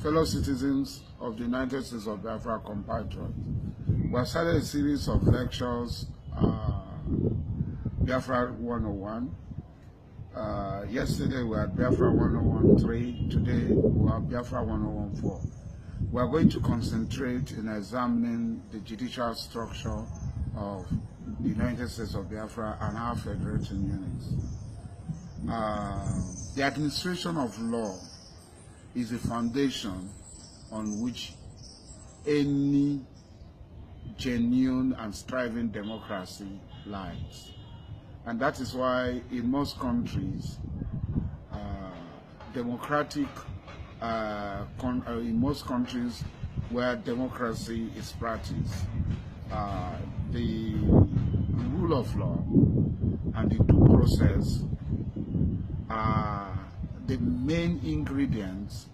Fellow citizens of the United States of Biafra compatriots, we have started a series of lectures, Biafra 101. Yesterday we had Biafra 101.3, today we have Biafra 101.4. We are going to concentrate in examining the judicial structure of the United States of Biafra and our federating units. The administration of law is a foundation on which any genuine and striving democracy lies. And that is why in most countries, in most countries where democracy is practiced, the rule of law and the due process are the main ingredients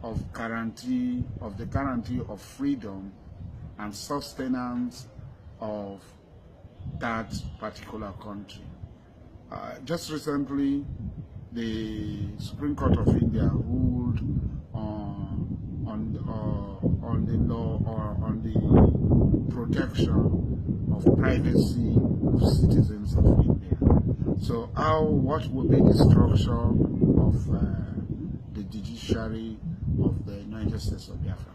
of the guarantee of freedom and sustenance of that particular country. Just recently, the Supreme Court of India ruled on the law or on the protection of privacy of citizens of India. So, what will be the structure of the judiciary of the United States of Biafra?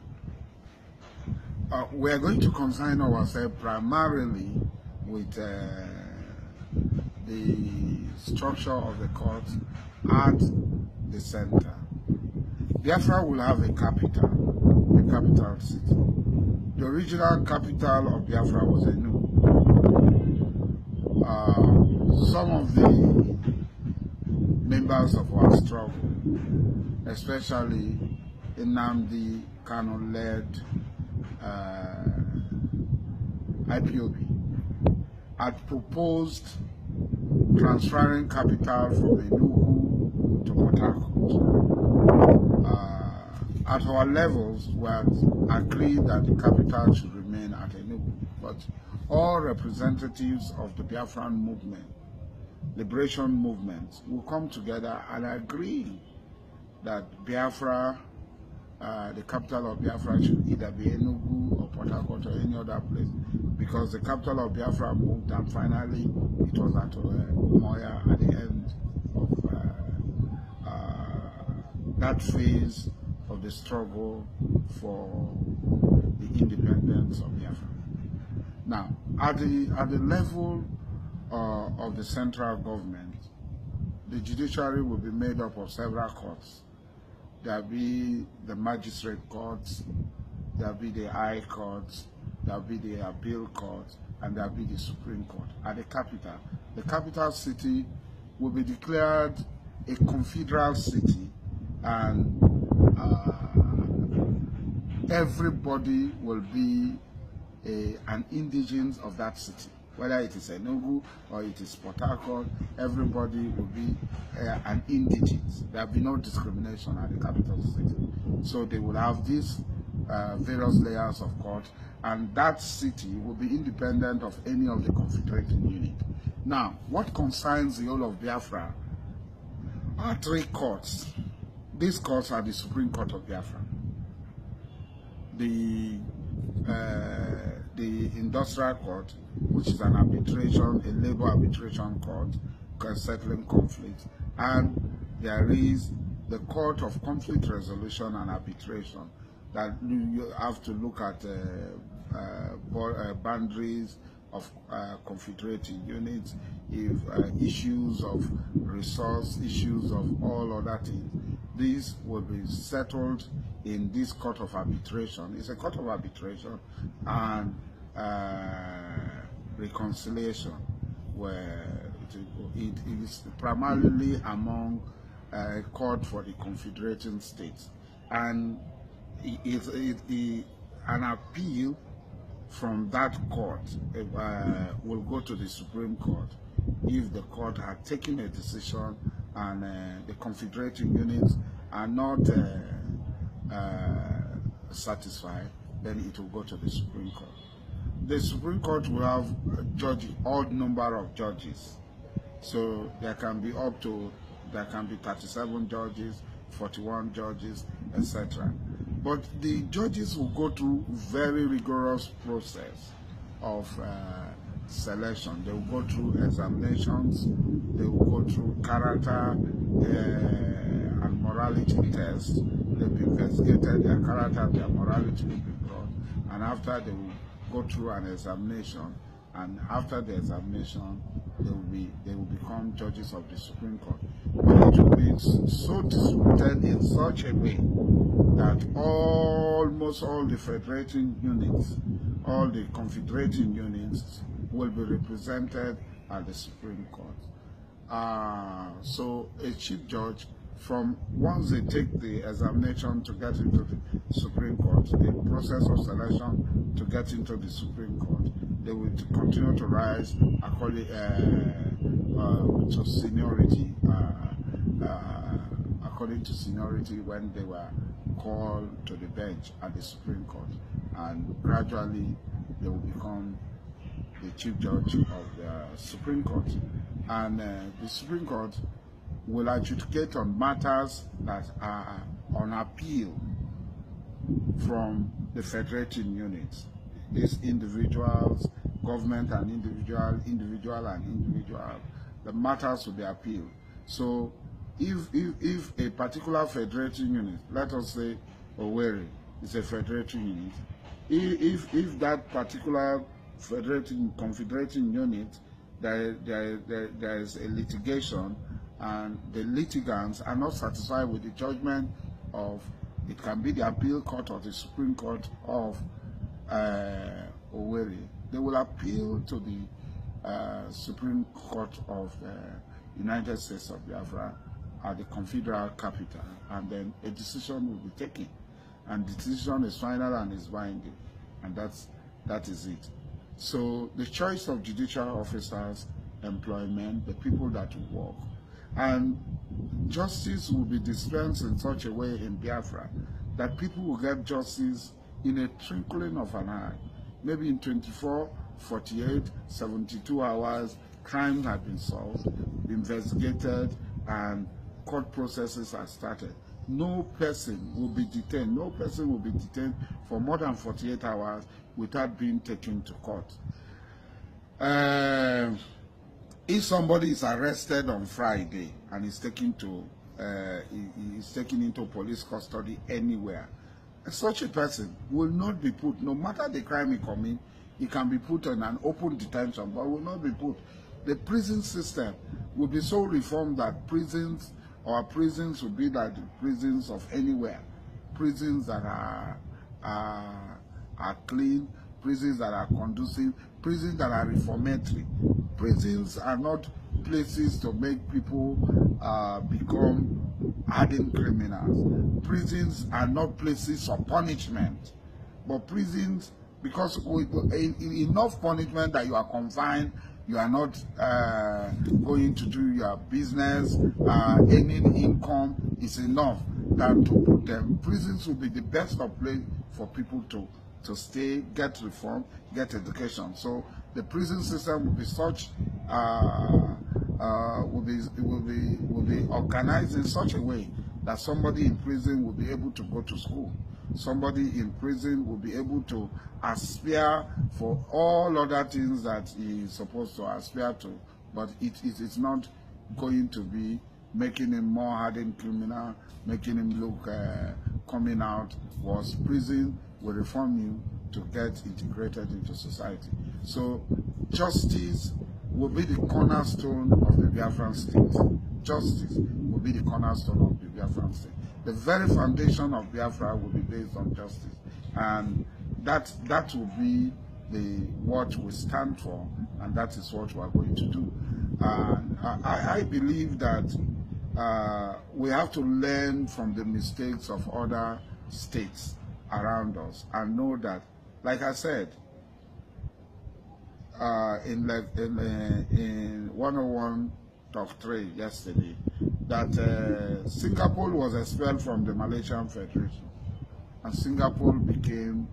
We are going to concern ourselves primarily with the structure of the court at the center. Biafra will have a capital city. The original capital of Biafra was Enugu. Some of the members of our struggle, especially Nnamdi Kanu-led IPOB, had proposed transferring capital from Enugu to Port Harcourt. At our levels, we had agreed that the capital should remain at Enugu, but all representatives of the Biafran movement, liberation movement, will come together and agree that Biafra, the capital of Biafra, should either be Enugu or Port Harcourt or any other place, because the capital of Biafra moved and finally it was at Moya at the end of that phase of the struggle for the independence of Biafra. Now, at the level of the central government, the judiciary will be made up of several courts. There will be the magistrate courts, there will be the high courts, there will be the appeal courts, and there will be the Supreme Court. At the capital city will be declared a confederal city, and everybody will be an indigent of that city. Whether it is Enugu or it is Port Harcourt, everybody will be an indigent. There will be no discrimination at the capital city. So they will have these various layers of court, and that city will be independent of any of the confederating unit. Now, what concerns the whole of Biafra are three courts. These courts are the Supreme Court of Biafra, the Industrial Court, which is an arbitration, a labor arbitration court settling conflicts, and there is the Court of Conflict Resolution and Arbitration, that you have to look at boundaries of confederating units, if issues of resource, issues of all other things. These will be settled in this court of arbitration. It's a court of arbitration and reconciliation, where it is primarily among a court for the confederating states, and an appeal from that court will go to the Supreme Court if the court had taken a decision and the confederating units are not satisfied. Then it will go to the Supreme Court. The Supreme Court will have odd number of judges, so there can be 37 judges, 41 judges, etc. But the judges will go through very rigorous process of selection. They will go through examinations, they will go through character and morality tests. They'll be investigated, their character, their morality will be brought, and after they will go through an examination, and after the examination they will become judges of the Supreme Court. But it will be so distributed in such a way that almost all the federating units, all the confederating units will be represented at the Supreme Court. So a chief judge, from once they take the examination to get into the Supreme Court, the process of selection to get into the Supreme Court, they will continue to rise according to seniority, according to seniority when they were called to the bench at the Supreme Court, and gradually they will become the chief judge of the Supreme Court. And the Supreme Court will adjudicate on matters that are on appeal from the federating units. These individuals, government and individual, the matters will be appealed. So if a particular federating unit, let us say Owerri is a federating unit, if that particular confederating unit, there is a litigation, and the litigants are not satisfied with the judgment of, it can be the appeal court or the Supreme Court of Owerri, they will appeal to the Supreme Court of the United States of Biafra at the confederal capital, and then a decision will be taken, and the decision is final and is binding, and that is it. So the choice of judicial officers, employment, the people that will work, and justice will be dispensed in such a way in Biafra that people will get justice in a twinkling of an eye. Maybe in 24, 48, 72 hours, crimes have been solved, investigated, and court processes are started. No person will be detained. No person will be detained for more than 48 hours without being taken to court. If somebody is arrested on Friday and is taken into police custody anywhere, such a person will not be put, no matter the crime he commits, he can be put on an open detention, but will not be put. The prison system will be so reformed that prisons will be like the prisons of anywhere. Prisons that are clean, prisons that are conducive, prisons that are reformatory. Prisons are not places to make people become hardened criminals. Prisons are not places of punishment, but prisons, because with enough punishment that you are confined, you are not going to do your business, earning income is enough than to put them. Prisons will be the best of place for people to stay, get reform, get education. So the prison system will be such, will be organized in such a way that somebody in prison will be able to go to school. Somebody in prison will be able to aspire for all other things that he is supposed to aspire to, but it is not going to be making him more hardened criminal, making him look coming out worse. Prison will reform you to get integrated into society. So justice will be the cornerstone of the Biafran state. Justice will be the cornerstone of the Biafran state. The very foundation of Biafra will be based on justice, and that will be what we stand for, and that is what we are going to do. I believe that we have to learn from the mistakes of other states around us and know that, like I said, in 101 Talk 3 yesterday, that Singapore was expelled from the Malaysian Federation, and Singapore became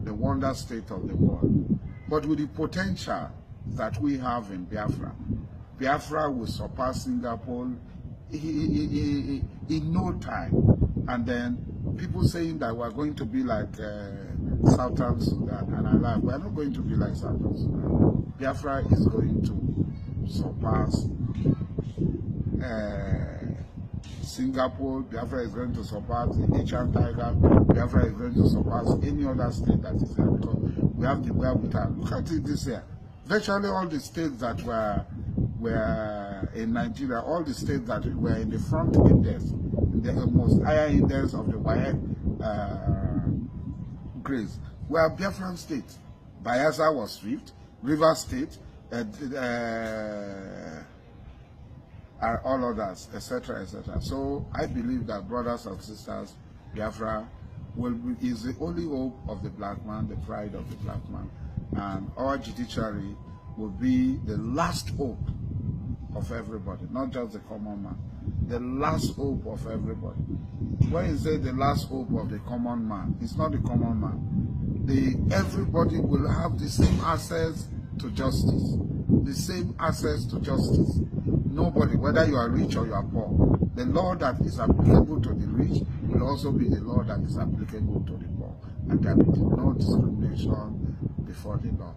the wonder state of the world. But with the potential that we have in Biafra, Biafra will surpass Singapore in no time, and then people saying that we're going to be like Southern Sudan, and I laugh. We're not going to be like Southern Sudan. Biafra is going to surpass Singapore. Biafra is going to surpass the Asian tiger. Biafra is going to surpass any other state that is there, because we have the wherewithal. Look at it this year. Virtually all the states that were in Nigeria, all the states that were in the front index, in the most higher index of the WAEC grades, were Biafran states. Bayelsa was fifth, River State, all others, etc., etc. So I believe that, brothers and sisters, Biafra is the only hope of the black man, the pride of the black man, and our judiciary will be the last hope of everybody, not just the common man, the last hope of everybody. When you say the last hope of the common man, it's not the common man. Everybody will have the same access to justice, the same access to justice. Nobody, whether you are rich or you are poor, the law that is applicable to the rich will also be the law that is applicable to the poor, and there will be no discrimination before the law.